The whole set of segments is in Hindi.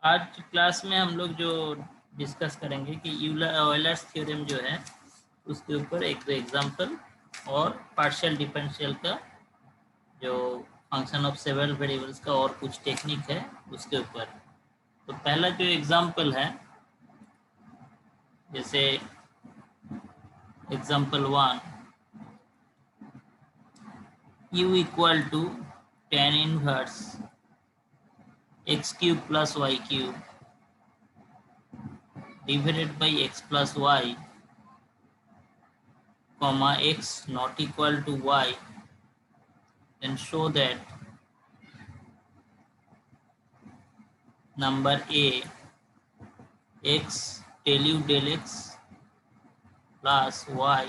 आज क्लास में हम लोग जो डिस्कस करेंगे कि यूलर्स थ्योरम जो है उसके ऊपर एक एग्जांपल और पार्शियल डिफरेंशियल का जो फंक्शन ऑफ सेवरल वेरिएबल्स का और कुछ टेक्निक है उसके ऊपर। तो पहला जो एग्जांपल है, जैसे example 1, u equal to tan inverse x cube plus y cube divided by x plus y comma x not equal to y, then show that number a x del u del x plus y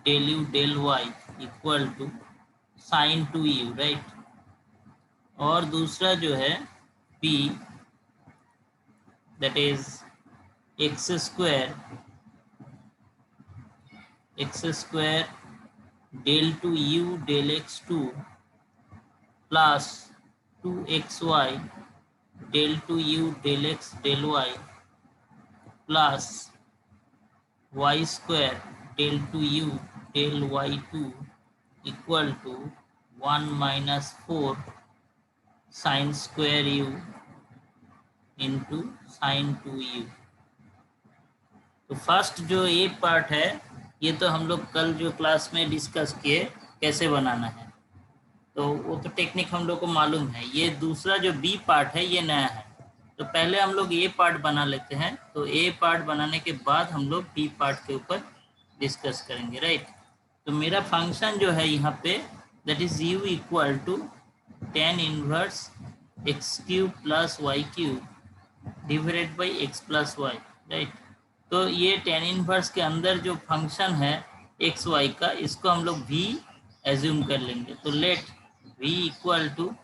del u del y equal to sin 2u, right. और दूसरा जो है b, that is x square del 2u del x2 plus 2xy del 2u del x del y plus y square del 2u del y2 equal to 1 minus 4 sin square u into sin 2u। तो फर्स्ट जो ये पार्ट है ये तो हम लोग कल जो क्लास में डिस्कस किए कैसे बनाना है, तो वो तो टेक्निक हम लोग को मालूम है। ये दूसरा जो बी पार्ट है ये नया है, तो पहले हम लोग ए पार्ट बना लेते हैं। तो ए पार्ट बनाने के बाद हम लोग बी पार्ट के ऊपर डिस्कस करेंगे, राइट। तो मेरा फंक्शन जो है यहाँ पे that is u equal to tan inverse x cube plus y cube divided by x plus y, right. तो ये tan इनवर्स के अंदर जो फंक्शन है एक्स वाई का, इसको हम लोग v एज्यूम कर लेंगे। तो let v equal to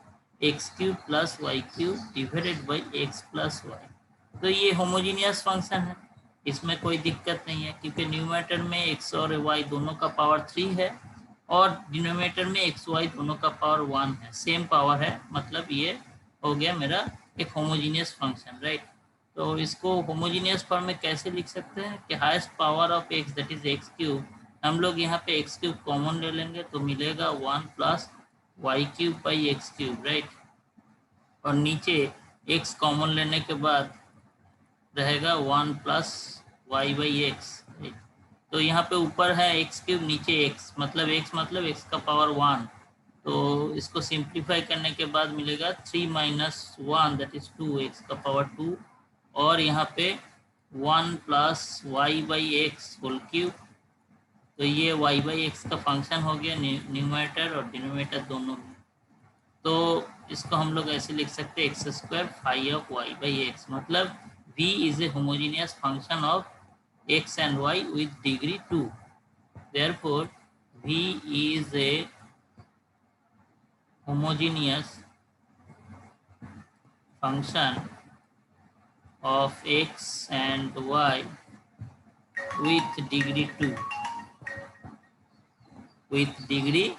x cube plus y cube divided by x plus y. तो ये होमोजीनियस फंक्शन है, इसमें कोई दिक्कत नहीं है क्योंकि न्यूमरेटर में एक्स और वाई दोनों का पावर 3 है और डिनोमिनेटर में एक्स वाई दोनों का पावर 1 है, सेम पावर है। मतलब ये हो गया मेरा एक होमोजीनियस फंक्शन, राइट। तो इसको होमोजीनियस फॉर्म में कैसे लिख सकते हैं कि highest power of x that is x cube, हम लोग यहाँ पे एक्स क्यूब कॉमन ले लेंगे तो मिलेगा 1 plus y cube by x cube, right. और नीचे एक्स कॉमन लेने के बाद रहेगा 1 plus y by x, right. तो यहाँ पे ऊपर है एक्स क्यूब, नीचे एक्स मतलब एक्स का पावर 1। तो इसको सिंप्लीफाई करने के बाद मिलेगा 3 माइनस 1 दैट इज 2 एक्स का पावर 2, और यहाँ पे 1 plus y by x whole cube. तो ये वाई बाई एक्स का फंक्शन हो गया न्यूमरेटर और डिनोमिनेटर दोनों में। तो इसको हम लोग ऐसे लिख सकते हैं x square phi of y by x, मतलब v is a homogeneous function of x and y with degree 2. Therefore, v is a homogeneous function of x and y with degree 2. with degree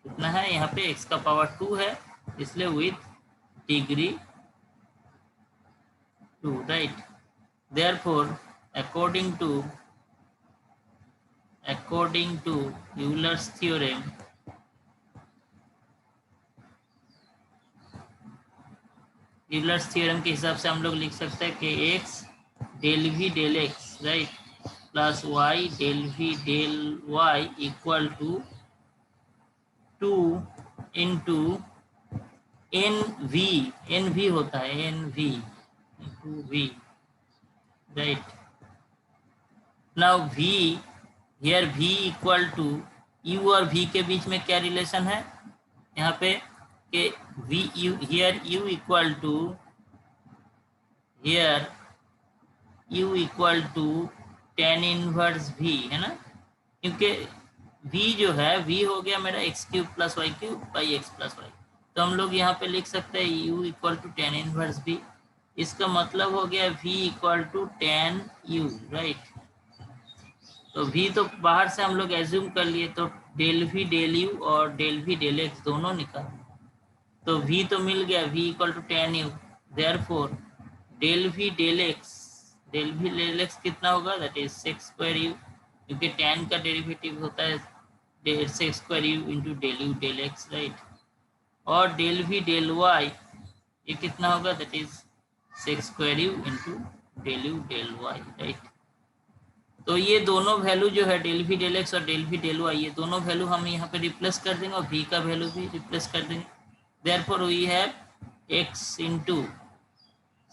कितना है यहाँ पे x का पावर 2 है, इसलिए with degree 2, right. Therefore, according to Euler's theorem, Euler's theorem के हिसाब से हम लोग लिख सकते हैं कि x del v del x, right, plus y del v del y equal to 2 into n v होता है n v into v, right. Now v here v equal to u और v के बीच में क्या रिलेशन है यहाँ पे कि v u here u equal to tan inverse v है ना, क्योंकि v जो है v हो गया मेरा x cube plus y cube by x plus y. तो हम लोग यहाँ पे लिख सकते हैं u equal to tan inverse v। इसका मतलब हो गया v equal to tan u, right. तो v तो बाहर से हम लोग एज्यूम कर लिए, तो डेल v डेल u और डेल v डेल x दोनों निकाल, तो v तो मिल गया v equal to tan u। Therefore del v del x कितना होगा, that is sec square u, क्योंकि tan का डेरिवेटिव होता है sec square u into del u del x, right. और डेल वी डेल वाई ये कितना होगा, that is sec square u into del u del y, right. तो ये दोनों वैल्यू जो है डेल वी डेल एक्स और डेल वी डेल वाई, ये दोनों वैल्यू हम यहाँ पे रिप्लेस कर देंगे और v का वैल्यू भी रिप्लेस कर देंगे। Therefore we have x into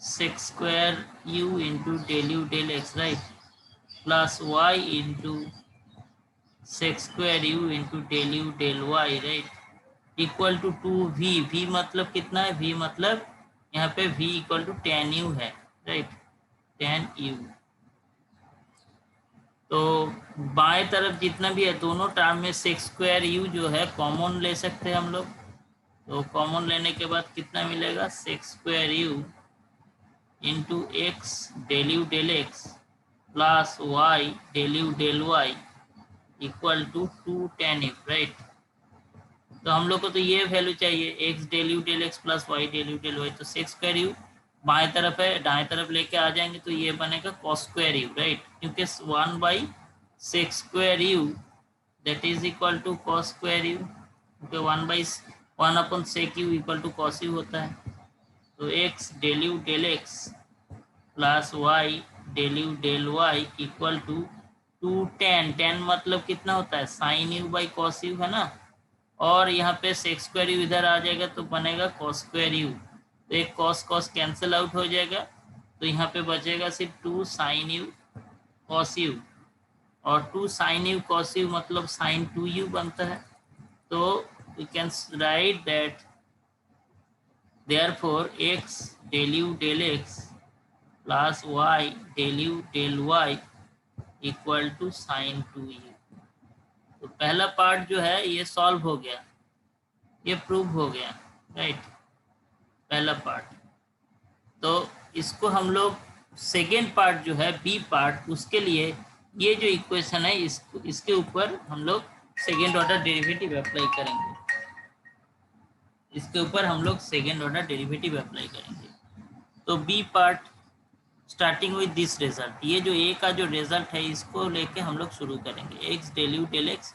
sec square u into del u del x, right, plus y into sec square u into del u del y, right, equal to 2v। v मतलब कितना है, v मतलब यहाँ पे v equal to tan u है, राइट, tan u। तो बाएं तरफ जितना भी है दोनों टर्म में सेक्स स्क्वायर यू जो है कॉमन ले सकते हैं हम लोग। तो कॉमन लेने के बाद कितना मिलेगा, sec square u into x del u del x plus y del u del y equal to 2 tan u, right. तो हम लोग को तो ये वैल्यू चाहिए, x del u del x plus y del u del y. तो सेक्स स्क्वायर यू बाएं तरफ है, दाएं तरफ लेके आ जाएंगे तो ये बनेगा कॉस स्क्वायर यू, राइट, क्योंकि 1 by sec square u that is equal to cos square u, क्योंकि 1 upon sec u equal to cos u होता है। तो x del u del x plus y del u del y equal to 2 tan मतलब कितना होता है, sine u by cos u है ना, और यहाँ पे सेक्स स्क्वायर यू इधर आ जाएगा तो बनेगा कॉस स्क्वायर यू। तो एक कॉस कॉस कैंसिल आउट हो जाएगा, तो यहाँ पे बचेगा सिर्फ 2 साइन यू कॉस यू, और 2 साइन यू कॉस यू मतलब साइन 2u बनता है। तो we can write that therefore x del u del x plus y del u del y equal to sine 2u। तो पहला पार्ट जो है ये सॉल्व हो गया, ये प्रूव हो गया, राइट, पहला पार्ट। तो इसको हम लोग सेकेंड पार्ट जो है बी पार्ट, उसके लिए ये जो इक्वेशन है इसके ऊपर हम लोग सेकेंड ऑर्डर डेरिवेटिव अप्लाई करेंगे, इसके ऊपर हम लोग सेकेंड ऑर्डर डेरिवेटिव अप्लाई करेंगे। तो B part starting with this result, ये जो ए का जो रिजल्ट है इसको लेके हम लोग शुरू करेंगे, x del u del x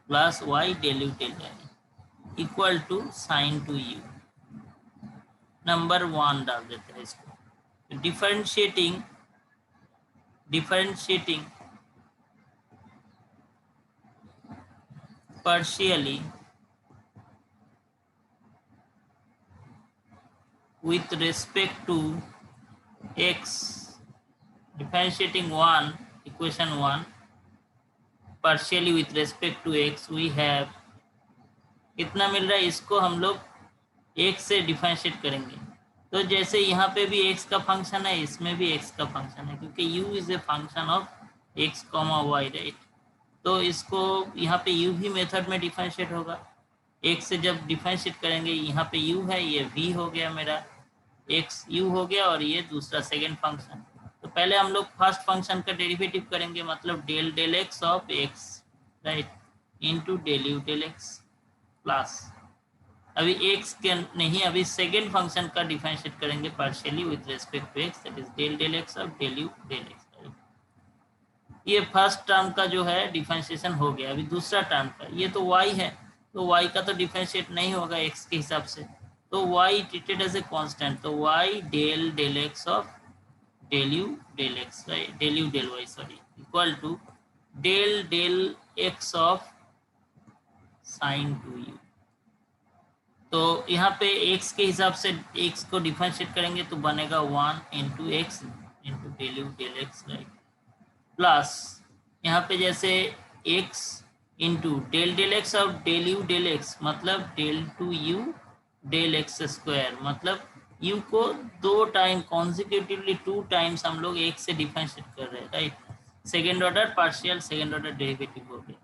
plus y del u del y equal to sine 2u। Number 1 डाल देते हैं इसको, differentiating partially with respect to x, differentiating 1 equation 1 partially with respect to x, we have कितना मिल रहा है, इसको हम लोग x से डिफरेंशिएट करेंगे। तो जैसे यहाँ पे भी x का फंक्शन है, इसमें भी x का फंक्शन है, क्योंकि u is a function of x, y, right. तो इसको यहाँ पे u भी मेथड में डिफरेंशिएट होगा, x से जब डिफरेंशिएट करेंगे यहाँ पे u है, ये v हो गया मेरा, x u हो गया, और ये दूसरा सेकेंड फंक्शन। तो पहले हम लोग फर्स्ट फंक्शन का डेरिवेटिव करेंगे, मतलब del del x of x, right, into del u del x plus, अभी एक्स के नहीं, अभी सेकेंड फंक्शन का डिफरेंशिएट करेंगे partially with respect to x, that is del del x of del u del x. ये फर्स्ट टर्म का जो है डिफरेंशिएशन हो गया। अभी दूसरा टर्म का, ये तो y है, तो y का तो डिफरेंशिएट नहीं होगा x के हिसाब से, तो y treated as a constant, तो y del del x of del u del x, right, del u del y sorry, equal to del del x of sine 2u। तो यहाँ पे x के हिसाब से x को डिफरेंशिएट करेंगे तो बनेगा 1 into x into del u del x, right, plus यहाँ पे जैसे x into del del x of del u del x मतलब del two u del x square, मतलब u को 2 टाइम कॉन्जिक्यूटिवली 2 टाइम्स हम लोग x से डिफरेंशिएट कर रहे हैं, right, second order partial second order derivative हो गया,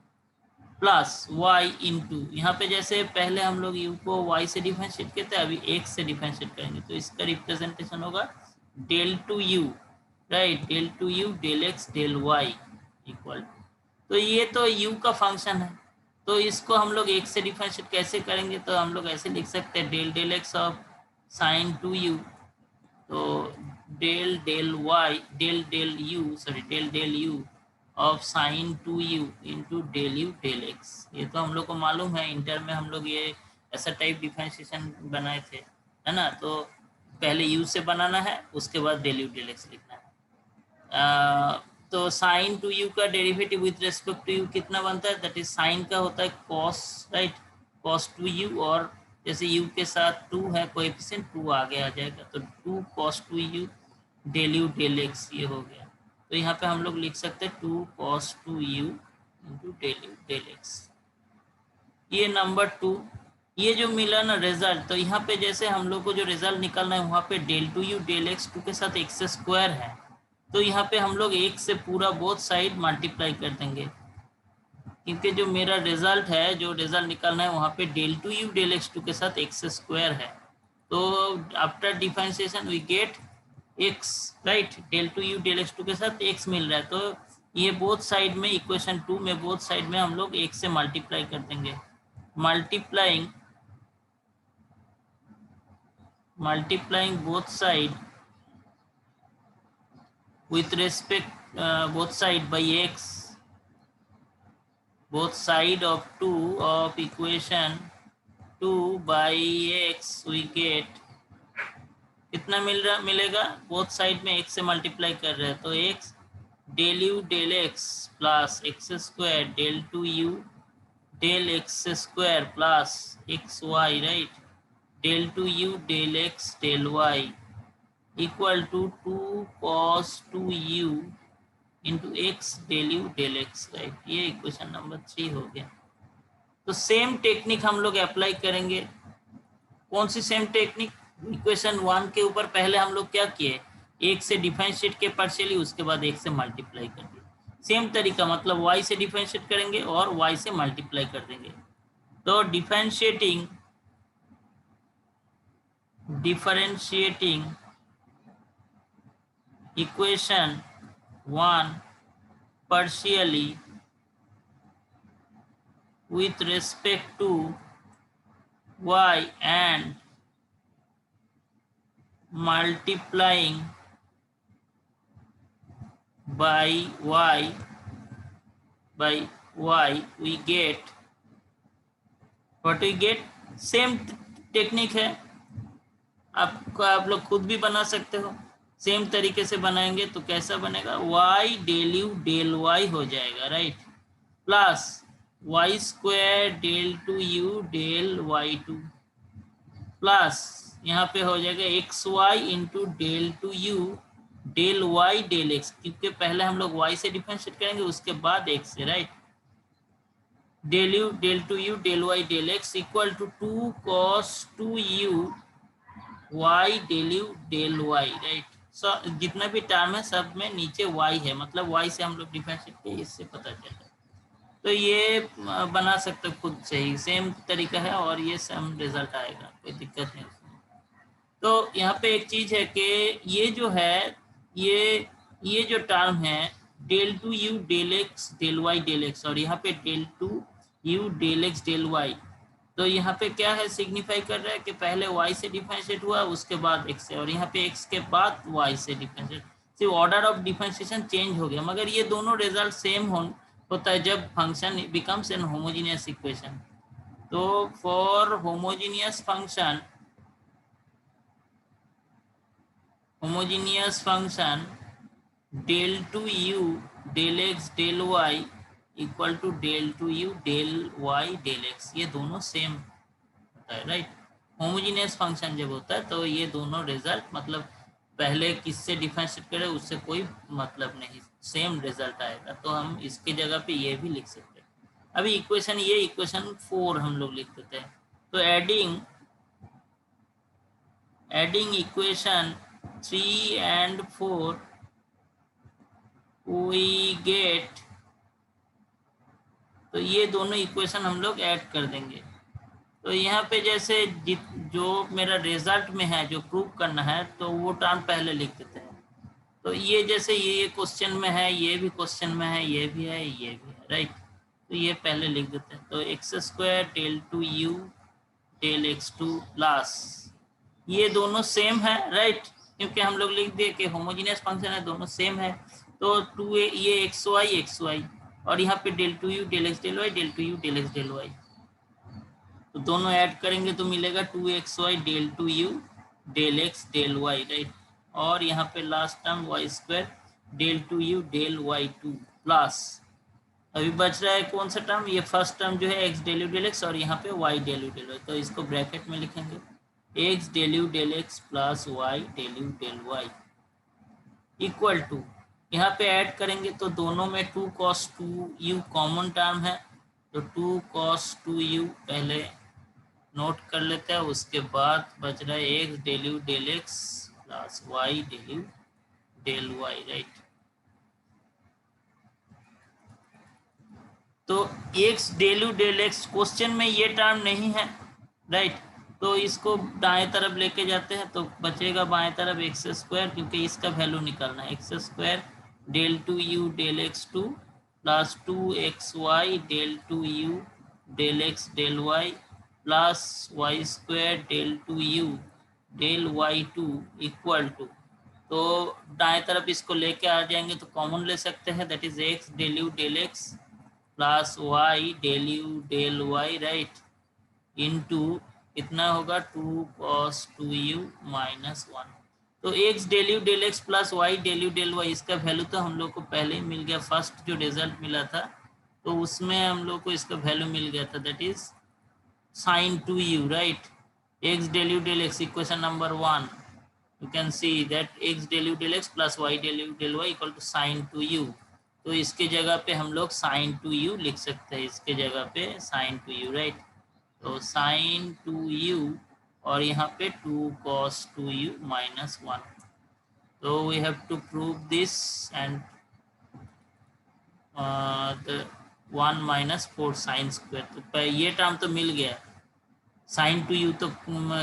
प्लस y इंटू यहाँ पे जैसे पहले हम लोग u को y से डिफरेंशिएट करते हैं, अभी x से डिफरेंशिएट करेंगे, तो इसका रिप्रेजेंटेशन होगा del two u, right, del two u del x del y equal, तो ये तो u का फंक्शन है, तो इसको हम लोग x से डिफरेंशिएट कैसे करेंगे, तो हम लोग ऐसे लिख सकते हैं del del x of sine 2u, तो del del y del del u of sine 2u into del u del x. ये तो हम लोग को मालूम है, इंटर में हम लोग ये ऐसा टाइप डिफरेंशिएशन बनाए थे, है ना। तो पहले u से बनाना है, उसके बाद डेल यू डेल एक्स लिखना है। तो साइन 2u का derivative with respect to u कितना बनता है, दैट इज साइन का होता है कॉस, राइट, कॉस 2u, और जैसे u के साथ 2 है कोएफिशिएंट, 2 आगे आ जाएगा, तो 2 cos 2u del u del x ये हो गया। तो यहाँ पे हम लोग लिख सकते हैं 2 cos 2u into del u del x. ये नंबर 2, ये जो मिला ना रिजल्ट, तो यहाँ पे जैसे हम लोग को जो रिजल्ट निकालना है वहाँ पे डेल 2u डेल एक्स 2 के साथ एक्स स्क्वायर है, तो यहाँ पे हम लोग एक से पूरा बोथ साइड मल्टीप्लाई कर देंगे, क्योंकि जो मेरा रिजल्ट है, जो रिजल्ट निकालना है वहाँ पे डेल 2u डेल एक्स 2 के साथ एक्स स्क्वायर है। तो after differentiation we get x, राइट, डेल 2u डेल एक्स 2 के साथ x मिल रहा है, तो ये बोथ साइड में इक्वेशन 2 में बोथ साइड में हम लोग x से मल्टीप्लाई कर देंगे। Multiplying both side with respect both side by x, both side of 2 of equation 2 by x we get कितना मिलेगा, बोथ साइड में x से मल्टीप्लाई कर रहे हैं, तो x del u del x plus x square del 2u del x square plus x y, right, del 2u del x del y equal to 2 cos 2u into x del u del x, right. ये इक्वेशन नंबर 3 हो गया। तो सेम टेक्निक हम लोग अप्लाई करेंगे। कौन सी सेम टेक्निक, इक्वेशन 1 के ऊपर पहले हम लोग क्या किए, एक से डिफरेंशिएट के पार्शियली, उसके बाद एक से मल्टीप्लाई कर दिए। सेम तरीका, मतलब y से डिफरेंशिएट करेंगे और y से मल्टीप्लाई कर देंगे। तो differentiating equation 1 partially with respect to y and multiplying by y we get what we get, same technique है, आप लोग खुद भी बना सकते हो। सेम तरीके से बनाएंगे तो कैसा बनेगा, y del u del y हो जाएगा, right, plus y square del 2u del y2 plus यहाँ पे हो जाएगा x y into del 2u del y del x, क्योंकि पहले हम लोग y से डिफरेंशिएट करेंगे उसके बाद x से, right, del u del 2u del y del x equal to 2 cos 2u y del u del y, right. जितना भी टर्म है सब में नीचे y है, मतलब y से हम लोग डिफरेंशिएट किए, इससे पता चला। तो ये बना सकते हो खुद से ही, सेम तरीका है और ये सेम रिजल्ट आएगा, कोई दिक्कत नहीं उसमें। तो यहाँ पे एक चीज है कि ये जो है, ये जो टर्म है del 2u del x del y del x, और यहाँ पे del 2u del x del y, तो यहाँ पे क्या है, सिग्निफाई कर रहा है कि पहले y से डिफरेंशिएट हुआ उसके बाद x से, और यहाँ पे x के बाद y से डिफरेंशिएट, सिर्फ ऑर्डर ऑफ डिफरेंशिएशन चेंज हो गया, मगर ये दोनों रिजल्ट सेम होता है जब function becomes an homogeneous equation. तो for homogeneous function del 2u del x del y equal to del 2u del y del x, ये दोनों सेम होता है, राइट। होमोजेनियस फंक्शन जब होता है तो ये दोनों रिजल्ट, मतलब पहले किससे डिफरेंशिएट करें उससे कोई मतलब नहीं, सेम रिजल्ट आएगा। तो हम इसके जगह पे ये भी लिख सकते हैं। अभी इक्वेशन, ये इक्वेशन 4 हम लोग लिख देते हैं। तो adding equation 3 and 4 we get, तो ये दोनों इक्वेशन हम लोग ऐड कर देंगे। तो यहाँ पे जैसे जो मेरा रिजल्ट में है जो प्रूव करना है, तो वो टर्म पहले लिख देते हैं। तो ये जैसे ये क्वेश्चन में है, ये भी क्वेश्चन में है, ये भी है, ये भी है, राइट। तो ये पहले लिख देते हैं। तो x square del 2u del x2 plus, ये दोनों सेम है, राइट, क्योंकि हम लोग लिख दिए कि होमोजीनियस फंक्शन है, दोनों सेम है। तो टू ये एक्स वाई और यहाँ पे del two u del x del y, del two u del x del y, तो दोनों ऐड करेंगे तो मिलेगा 2xy del two u del x del y, right. और यहाँ पे last term y square del two u del y two plus, अभी बच रहा है कौन सा टर्म, ये फर्स्ट टर्म जो है x del u del x और यहाँ पे y del u del y, तो इसको ब्रैकेट में लिखेंगे x del u del x plus y del u del y equal to, यहाँ पे ऐड करेंगे तो दोनों में 2 cos 2u कॉमन टर्म है, तो 2 cos 2u पहले नोट कर लेते हैं, उसके बाद बच रहा है x del u del x plus y del u del y, right. तो x del u del x question में ये टर्म नहीं है, राइट, तो इसको दाएं तरफ लेके जाते हैं तो बचेगा बाएं तरफ एक्स स्क्वायर, क्योंकि इसका वैल्यू निकालना है, x square del two u del x two plus 2xy del two u del x del y plus y square del two u del y two equal to, तो दाएं तरफ इसको लेके आ जाएंगे तो कॉमन ले सकते हैं, that is x del u del x plus y del u del y, right, into कितना होगा 2 cos 2u माइनस 1। तो x del u del x plus y del u del y, इसका वैल्यू तो हम लोग को पहले ही मिल गया, फर्स्ट जो रिजल्ट मिला था तो उसमें हम लोग को इसका वैल्यू मिल गया था, that is sine 2u, right. X del u del x equation number 1, you can see that x del u del x plus y del u del y equal to sin 2u, तो इसके जगह पे हम लोग sin 2u लिख सकते हैं, इसके जगह पे sin 2u, राइट। तो sin 2u और यहाँ पे 2 cos 2u minus 1, तो we have to prove this and the 1 minus 4 sin square, तो ये टर्म तो मिल गया, sin 2u तो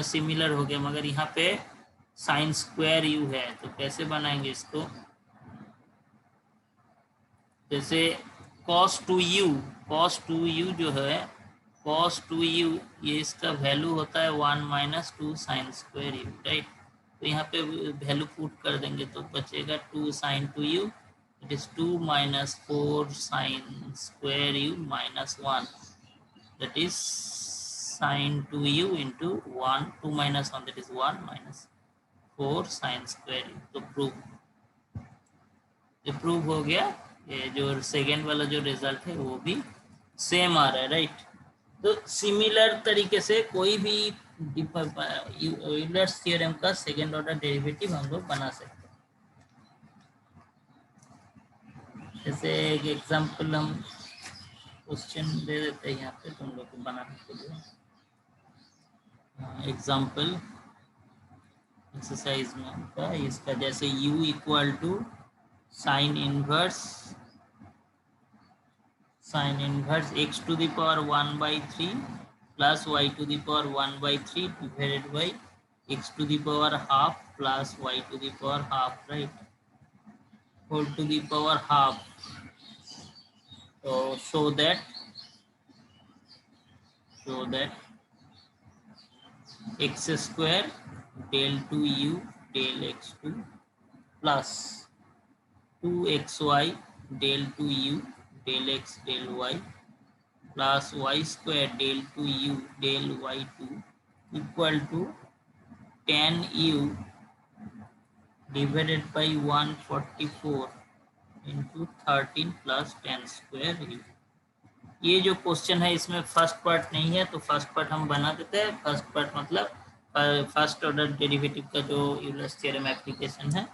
सिमिलर हो गया, मगर यहाँ पे साइन स्क्वायर यू है, तो कैसे बनाएंगे इसको, जैसे cos 2u जो है cos 2u ये इसका वैल्यू होता है 1 minus 2 sign square you, right, तो यहाँ पे वैल्यू पुट कर देंगे तो बचेगा 2 sine 2u, it is 2 minus 4 sine square u minus 1, that is sine 2u into 1, 2 minus 1 that is 1 minus 4 sine square, तो प्रूव हो गया। ये जो सेकेंड वाला जो रिजल्ट है वो भी सेम आ रहा है, राइट। तो सिमिलर तरीके से कोई भी यूलर्स थ्योरम का सेकेंड ऑर्डर डेरिवेटिव हम लोग बना सकते हैं। जैसे एक एग्जांपल हम क्वेश्चन दे देते हैं यहाँ पे तुम लोग को बनाने के लिए, एग्जांपल एक्सरसाइज में होता है इसका, जैसे u equal to sine inverse x to the power 1/3 plus y to the power 1/3 divided by x to the power half plus y to the power half, right, whole to the power half, तो show that x square del two u del x two plus 2xy del two u del x del y plus y square del two u del y two equal to 10u divided by 144 into 13 plus 10 square you. ये जो क्वेश्चन है इसमें फर्स्ट पार्ट नहीं है, तो फर्स्ट पार्ट हम बना देते हैं। फर्स्ट पार्ट मतलब फर्स्ट ऑर्डर डेरिवेटिव का जो यूलर्स थ्योरम एप्लीकेशन है,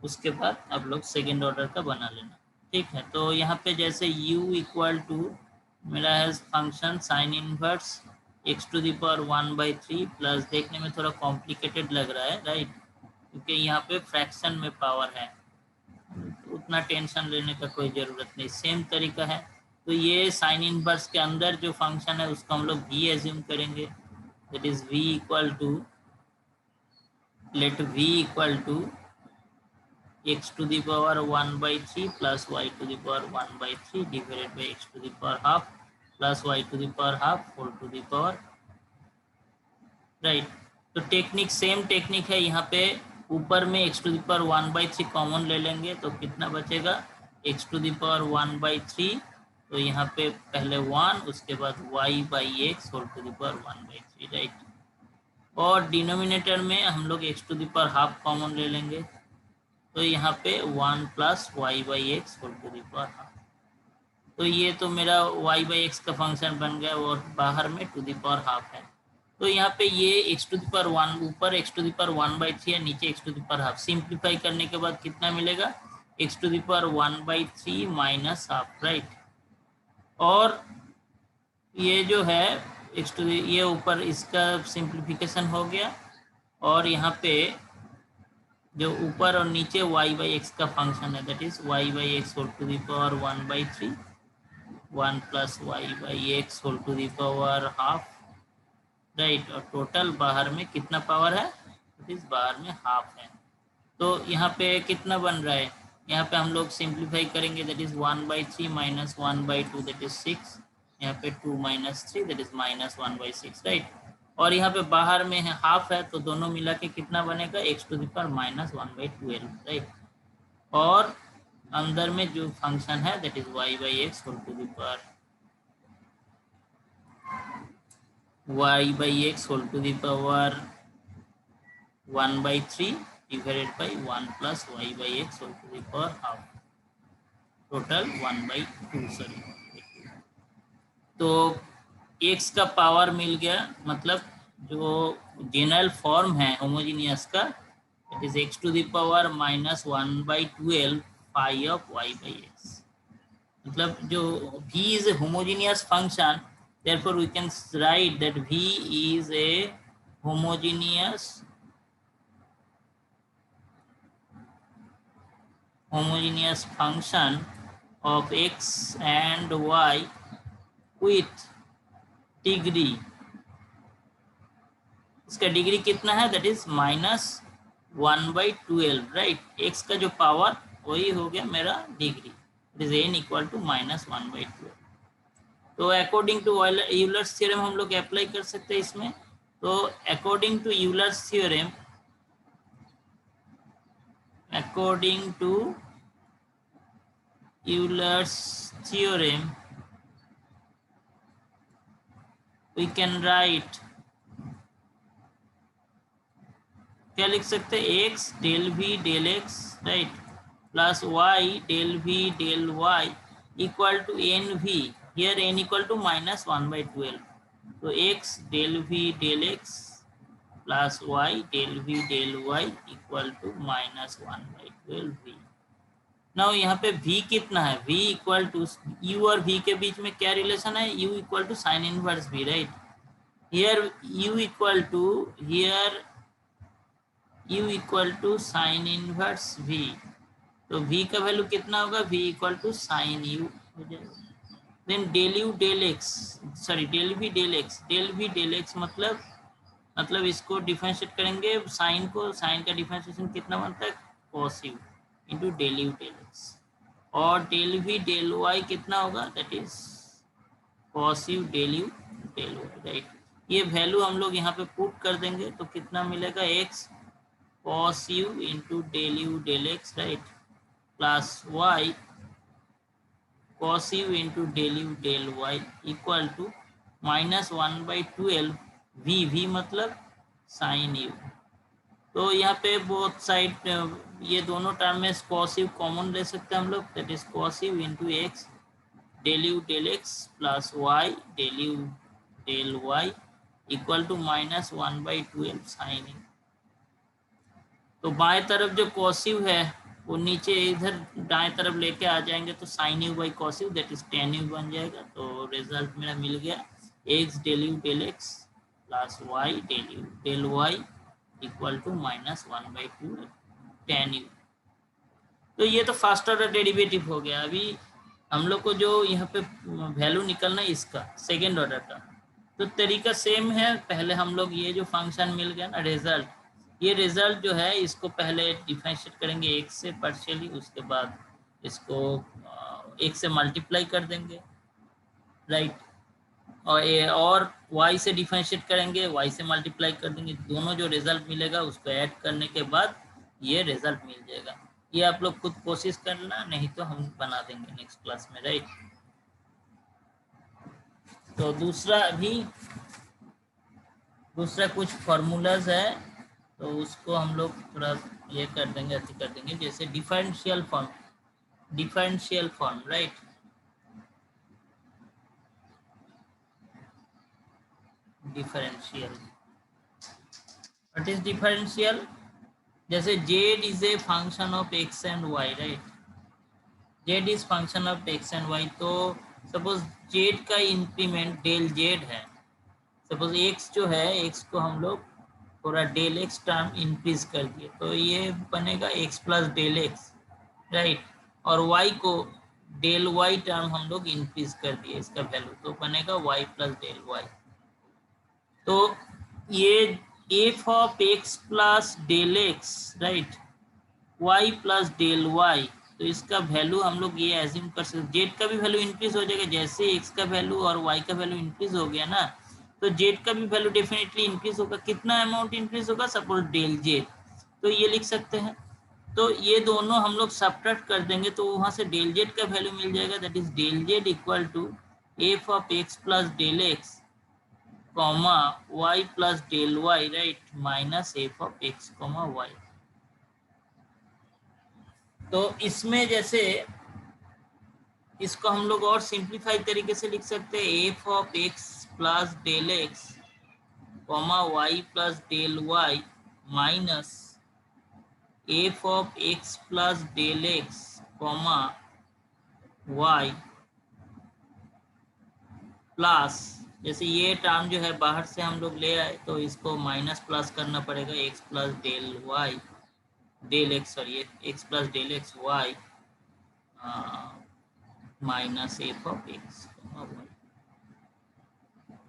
उसके बाद आप लोग सेकेंड ऑर्डर का बना लेना, ठीक है। तो यहाँ पे जैसे u इक्वल टू मेरा है function sine inverse x to the power 1/3 plus, देखने में थोड़ा कॉम्प्लिकेटेड लग रहा है, राइट, क्योंकि यहाँ पे फ्रैक्शन में पावर है, उतना टेंशन लेने का कोई ज़रूरत नहीं, सेम तरीका है। तो ये साइन इनवर्स के अंदर जो फंक्शन है उसको हम लोग v एज्यूम करेंगे, that is v equal to, let v equal to x to the power 1/3 plus y to the power 1/3 divided by x to the power half plus y to the power half whole to the power, right. तो टेक्निक सेम टेक्निक है यहाँ पे, ऊपर में x to the power 1/3 common ले लेंगे तो कितना बचेगा, x टू द पावर 1/3, तो यहाँ पे पहले 1 उसके बाद y/x whole to the power 1/3, right. और डिनोमिनेटर में हम लोग x to the power half common ले लेंगे तो यहाँ पे 1 plus y/x whole to the power half. तो ये तो मेरा y/x का फंक्शन बन गया और बाहर में टू द पावर हाफ है। तो यहाँ पे ये x टू द पावर 1, ऊपर x टू द पावर 1/3 है, नीचे x to the power half. Simplify करने के बाद कितना मिलेगा, x to the power 1/3 minus half, right. और ये जो है x टू ये ऊपर इसका सिंप्लीफिकेशन हो गया और यहाँ पे जो ऊपर और नीचे y/x का फंक्शन है, that is y/x whole to the power 1/3, 1 plus y/x whole to the power half, right. और टोटल बाहर में कितना पावर है, दैट इज बाहर में हाफ है। तो यहाँ पे कितना बन रहा है, यहाँ पे हम लोग सिंप्लीफाई करेंगे, that is 1/3 minus 1/2 that is 6, यहाँ पे 2 minus 3 that is minus 1/6, right. और यहाँ पे बाहर में है हाफ है तो दोनों मिला के कितना बनेगा, x to the power minus 1/12, right. और अंदर में जो फंक्शन है that is y/x whole to the power y/x whole to the power 1/3 divided by 1 plus y/x whole to the power half, total 1/2, sorry. तो x का पावर मिल गया, मतलब जो जनरल फॉर्म है होमोजीनियस का, it is x to the power minus 1/12 pi of y/x। मतलब जो v is a homogeneous function, therefore we can write that v is a homogeneous function of x and y with degree, इसका डिग्री कितना है, that is minus 1/12, right. X का जो पावर वही हो गया मेरा degree, it is n equal to minus 1/12। तो अकॉर्डिंग टू यूलर्स थ्योरम हम लोग अप्लाई कर सकते हैं इसमें। तो according to Euler's theorem, we can write, क्या लिख सकते हैं, x del v del x, right, plus y del v del y equal to n v, here n equal to minus 1/12। तो x del v del x plus y del v del y equal to minus 1/12 v। Now यहाँ पे v कितना है, v इक्वल टू u और v के बीच में क्या रिलेशन है, u equal to sine inverse v, right. Here u equal to sine inverse v, तो v का वैल्यू कितना होगा, v equal to sine u हो जाएगा। Then del u del x, sorry del v del x मतलब इसको डिफरेंशिएट करेंगे साइन को, साइन का डिफरेंशिएशन कितना बनता है, cos u into del u del x, और डेल v डेल y कितना होगा, that is cos u del y, right. ये वैल्यू हम लोग यहाँ पे पुट कर देंगे तो कितना मिलेगा, x cos u into del u del x, right, plus y cos u into del u del y equal to minus 1/12 v मतलब साइन u। तो यहाँ पे बोथ साइड ये दोनों टर्म में cos u कॉमन ले सकते हैं हम लोग, that is cos u into x del u del x plus y del u del y equal to minus 1/12 sine u। तो बाएं तरफ जो cos u है वो नीचे इधर दाएं तरफ लेके आ जाएंगे तो sin u by cos u that is tan u बन जाएगा। तो रिजल्ट मेरा मिल गया x del u del x plus y del u del y equal to minus 1/2 tan u। तो ये तो फर्स्ट ऑर्डर डेरिवेटिव हो गया। अभी हम लोग को जो यहाँ पे वैल्यू निकलना है इसका सेकेंड ऑर्डर का, तो तरीका सेम है। पहले हम लोग ये जो फंक्शन मिल गया ना रिजल्ट, ये रिजल्ट जो है इसको पहले डिफरेंशिएट करेंगे x से पार्शियली, उसके बाद इसको x से मल्टीप्लाई कर देंगे, राइट, और y से डिफरेंशिएट करेंगे, y से मल्टीप्लाई कर देंगे। दोनों जो रिजल्ट मिलेगा उसको ऐड करने के बाद ये रिजल्ट मिल जाएगा। ये आप लोग खुद कोशिश करना, नहीं तो हम बना देंगे नेक्स्ट क्लास में, राइट। तो दूसरा कुछ फॉर्मूलाज है, तो उसको हम लोग थोड़ा ये कर देंगे, अति कर देंगे, जैसे differential form, right. Differential, what is differential? जैसे z is a function of x and y, right. z is function of x and y, तो सपोज z का इंक्रीमेंट डेल z है। सपोज x जो है, x को हम लोग थोड़ा डेल x टर्म इंक्रीज कर दिए, तो ये बनेगा x plus del x, right. और y को डेल y टर्म हम लोग इंक्रीज कर दिए इसका वैल्यू, तो बनेगा y प्लस डेल y। तो ये f of x plus del x, right, y plus del y, तो इसका वैल्यू हम लोग ये एज्यूम कर सकते, जेड का भी वैल्यू इंक्रीज हो जाएगा, जैसे x का वैल्यू और y का वैल्यू इंक्रीज हो गया ना, तो जेड का भी वैल्यू डेफिनेटली इंक्रीज होगा। कितना अमाउंट इंक्रीज होगा? सपोज डेल जेड, तो ये लिख सकते हैं। तो ये दोनों हम लोग सब्ट्रैक्ट कर देंगे, तो वहां से डेल जेड का वैल्यू मिल जाएगा, that is del z equal to f of x plus del x comma y plus del y, right, minus f of x comma y. तो इसमें जैसे इसको हम लोग और सिंप्लीफाइड तरीके से लिख सकते हैं, f of x plus del x comma y plus del y minus f of x plus del x comma y plus, जैसे ये टर्म जो है बाहर से हम लोग ले आए, तो इसको माइनस प्लस करना पड़ेगा, x plus del y del x, sorry x plus del x y minus f of x y.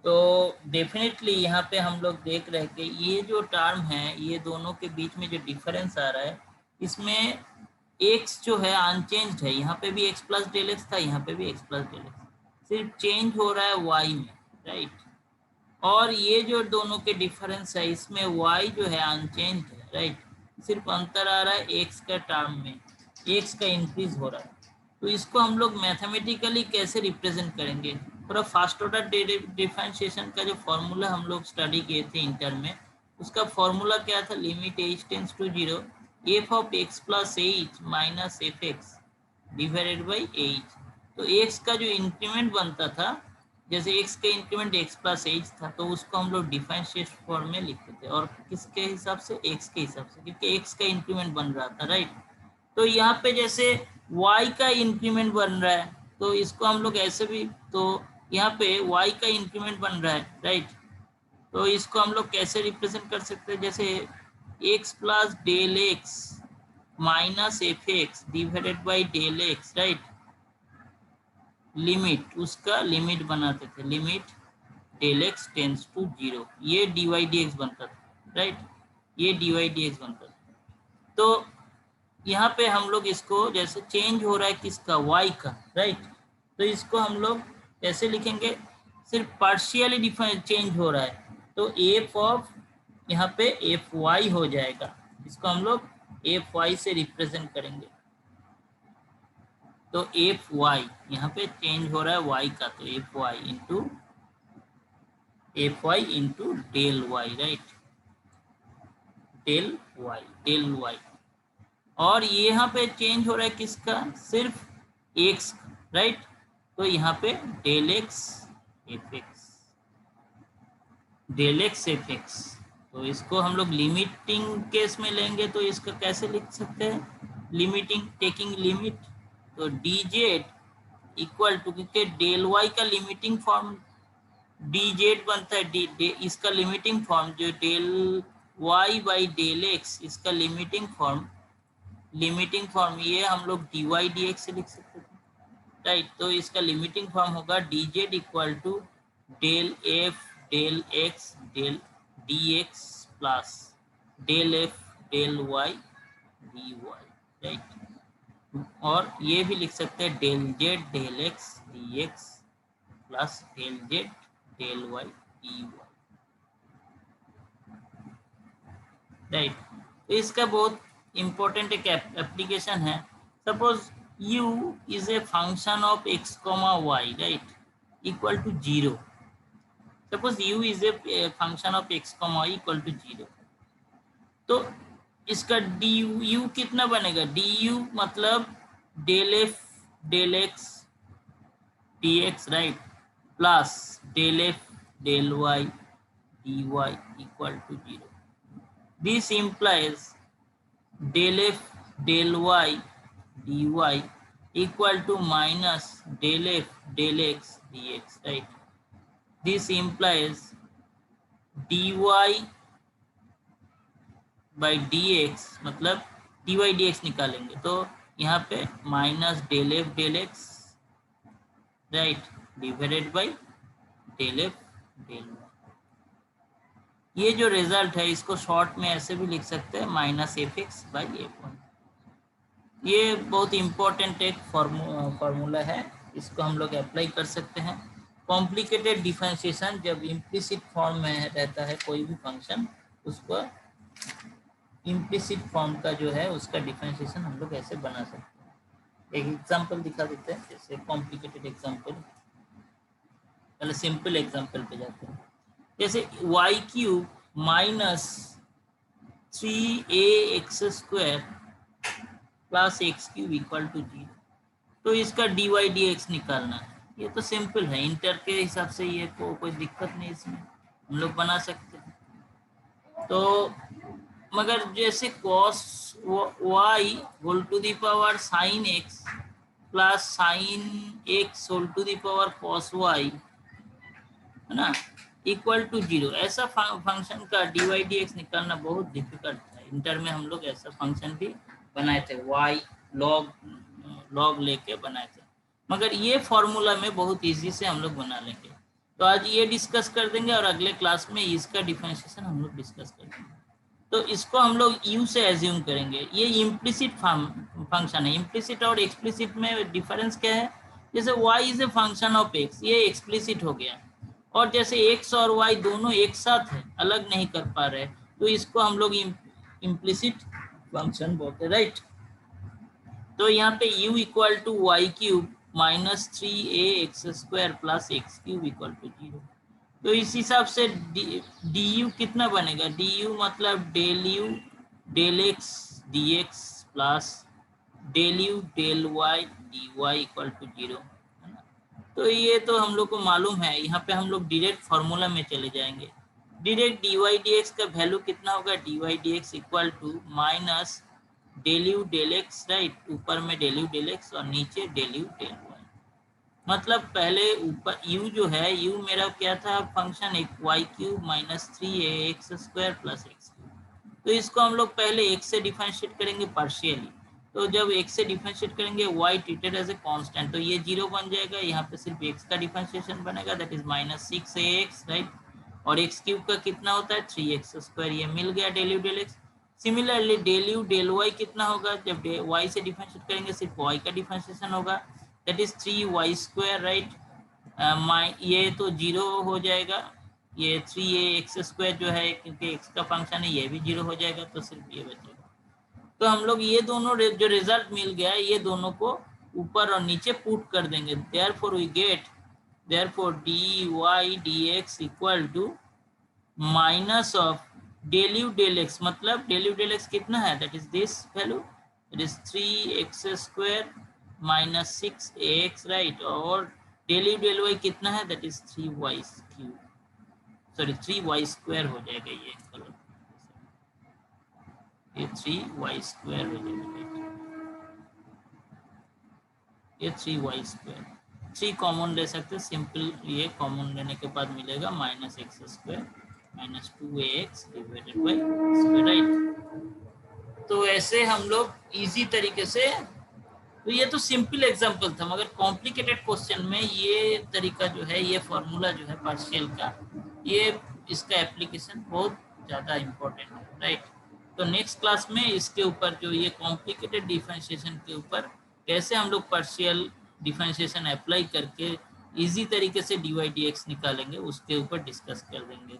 तो डेफिनेटली यहाँ पे हम लोग देख रहे हैं कि ये जो टर्म है, ये दोनों के बीच में जो डिफरेंस आ रहा है, इसमें x जो है अनचेंज्ड है, यहाँ पे भी x प्लस डेल एक्स था, यहाँ पे भी x प्लस डेल एक्स, सिर्फ चेंज हो रहा है y में, राइट। और ये जो दोनों के डिफरेंस है, इसमें y जो है अनचेंज्ड है, राइट, सिर्फ अंतर आ रहा है x का टर्म में, x का इंक्रीज हो रहा है। तो इसको हम लोग मैथमेटिकली कैसे रिप्रेजेंट करेंगे? थोड़ा फास्ट ऑर्डर डिफरेंशिएशन का जो फॉर्मूला हम लोग स्टडी किए थे इंटर में, उसका फॉर्मूला क्या था? Limit h tends to 0 f of x plus h minus f x divided by h. तो x का जो इंक्रीमेंट बनता था, जैसे x का इंक्रीमेंट x प्लस एच था, तो उसको हम लोग डिफरेंशिएशन फॉर्म में लिखते थे, और किसके हिसाब से? x के हिसाब से, क्योंकि x का इंक्रीमेंट बन रहा था, राइट। तो यहाँ पे जैसे y का इंक्रीमेंट बन रहा है, तो इसको हम लोग ऐसे भी, तो यहाँ पे y का इंक्रीमेंट बन रहा है, राइट, तो इसको हम लोग कैसे रिप्रेजेंट कर सकते हैं? जैसे x plus del x minus f x divided by del x, right, limit, उसका लिमिट बनाते थे, limit del x tends to 0, ये dy dx बनता था, राइट, ये dy dx बनता था। तो यहाँ पे हम लोग इसको, जैसे चेंज हो रहा है किसका? y का, राइट, तो इसको हम लोग कैसे लिखेंगे? सिर्फ पार्शियली डिफरेंस चेंज हो रहा है, तो एफ ऑफ, यहाँ पे एफ वाई हो जाएगा, इसको हम लोग एफ वाई से रिप्रेजेंट करेंगे। तो एफ वाई यहाँ पे चेंज हो रहा है y का, तो f y into del y, right, del y. और यहाँ पे चेंज हो रहा है किसका? सिर्फ x, राइट, तो यहाँ पे del x f x, del x f x. तो इसको हम लोग लिमिटिंग केस में लेंगे, तो इसका कैसे लिख सकते हैं? लिमिटिंग, टेकिंग लिमिट, तो डी जेड इक्वल टू, क्योंकि डेल वाई का लिमिटिंग फॉर्म डी जेड बनता है, इसका लिमिटिंग फॉर्म जो del y by del x, इसका लिमिटिंग फॉर्म ये हम लोग डी वाई डी एक्स से लिख सकते थे, राइट। तो इसका लिमिटिंग फॉर्म होगा d z equal to del f del x del d x plus del f del y d y, right. और ये भी लिख सकते हैं del z del x d x plus del z del y d y, right. तो इसका बहुत इम्पोर्टेंट एक एप्लीकेशन है। Suppose u is a function of x, y, right, equal to 0। Suppose u is a function of x, y equal to 0, तो इसका du कितना बनेगा? du मतलब del f del x dx, right, plus del f del y dy equal to 0। This implies del f del y dy equal to minus del f del x dx, right? This implies dy by dx, मतलब dy dx निकालेंगे तो यहाँ पे minus del f del x, right, divided by del f del y. ये जो रिजल्ट है इसको शॉर्ट में ऐसे भी लिख सकते हैं, minus f x by F one. ये बहुत इंपॉर्टेंट एक फार्मूला है, इसको हम लोग अप्लाई कर सकते हैं। कॉम्प्लिकेटेड डिफरेंशिएशन जब इम्प्लिसिट फॉर्म में रहता है कोई भी फंक्शन, उसको इम्प्लिसिट फॉर्म का जो है उसका डिफरेंशिएशन हम लोग ऐसे बना सकते हैं। एक एग्जांपल दिखा देते हैं, जैसे कॉम्प्लिकेटेड एग्जांपल। पहले सिंपल एग्जांपल पे जाते हैं। जैसे y cube minus 3ax² plus x cube equal to 0, तो इसका dy dx निकालना है। ये तो सिंपल है, इंटर के हिसाब से ये कोई दिक्कत नहीं, इसमें हम लोग बना सकते हैं। तो मगर जैसे cos y whole to the power sin x plus sin x whole to the power cos y, है ना, इक्वल टू 0, ऐसा फंक्शन का dy dx निकालना बहुत डिफिकल्ट है। इंटर में हम लोग ऐसा फंक्शन भी बनाए थे, y log लेके बनाए थे, मगर ये फॉर्मूला में बहुत इजी से हम लोग बना लेंगे। तो आज ये डिस्कस कर देंगे और अगले क्लास में इसका डिफरेंशिएशन हम लोग डिस्कस कर देंगे। तो इसको हम लोग u से एज्यूम करेंगे। ये इम्प्लिसिट फंक्शन है। इम्प्लिसिट और एक्सप्लिसिट में डिफरेंस क्या है? जैसे y is a function of x, ये एक्सप्लिसिट हो गया, और जैसे x और y दोनों एक साथ है, अलग नहीं कर पा रहे, तो इसको हम लोग इम्प्लिसिट फंक्शन बोलते हैं, राइट। तो यहाँ पे u equal to y cube minus 3ax² plus x cube equal to 0। तो इस हिसाब से du कितना बनेगा? du मतलब del u del x dx plus del u del y dy equal to 0, है ना। तो ये तो हम लोग को मालूम है, यहाँ पे हम लोग डायरेक्ट फार्मूला में चले जाएंगे। डायरेक्ट dy dx का वैल्यू कितना होगा? dy dx equal to minus del u del x, right, ऊपर में डेल यू डेल एक्स और नीचे डेल यू डेल वाई। मतलब पहले ऊपर u जो है, u मेरा क्या था? फंक्शन एक y cube minus 3ax² plus x cube. तो इसको हम लोग पहले x से डिफरेंशिएट करेंगे पार्शियली। तो जब x से डिफरेंशिएट करेंगे y treated as a constant, तो ये 0 बन जाएगा। यहाँ पे सिर्फ x का डिफरेंशिएशन बनेगा, that is minus 6ax, right, और एक्स क्यूब का कितना होता है? 3x²। ये मिल गया del u del x. Similarly del u del y कितना होगा? जब y से डिफरेंशिएट करेंगे सिर्फ y का डिफरेंशिएशन होगा, दैट इज 3y², राइट। ये तो 0 हो जाएगा, ये 3ax² जो है, क्योंकि x का फंक्शन है, ये भी 0 हो जाएगा, तो सिर्फ ये बचेगा। तो हम लोग ये दोनों जो रिजल्ट मिल गया, ये दोनों को ऊपर और नीचे पुट कर देंगे। Therefore we get, therefore dy dx equal to minus of del u del x, मतलब डेल यू डेल एक्स कितना है? That is this value, that is 3x² minus 6ax, right, और डेल यू डेल वाई कितना है? That is 3y cube, sorry 3y² हो जाएगा। ये 3y² हो जाएगा, ये 3y²। 3 कॉमन ले सकते हैं, सिंपल ये कॉमन लेने के बाद मिलेगा minus x² minus 2ax divided by square, right. तो ऐसे हम लोग इजी तरीके से, तो ये तो सिंपल एग्जांपल था, मगर कॉम्प्लिकेटेड क्वेश्चन में ये तरीका जो है, ये फॉर्मूला जो है पार्शियल का, ये इसका एप्लीकेशन बहुत ज़्यादा इम्पोर्टेंट है, राइट। तो नेक्स्ट क्लास में इसके ऊपर जो ये कॉम्प्लिकेटेड डिफरेंशिएशन के ऊपर कैसे हम लोग पार्शियल डिफरेंशिएशन अप्लाई करके इजी तरीके से dy dx निकालेंगे, उसके ऊपर डिस्कस कर देंगे।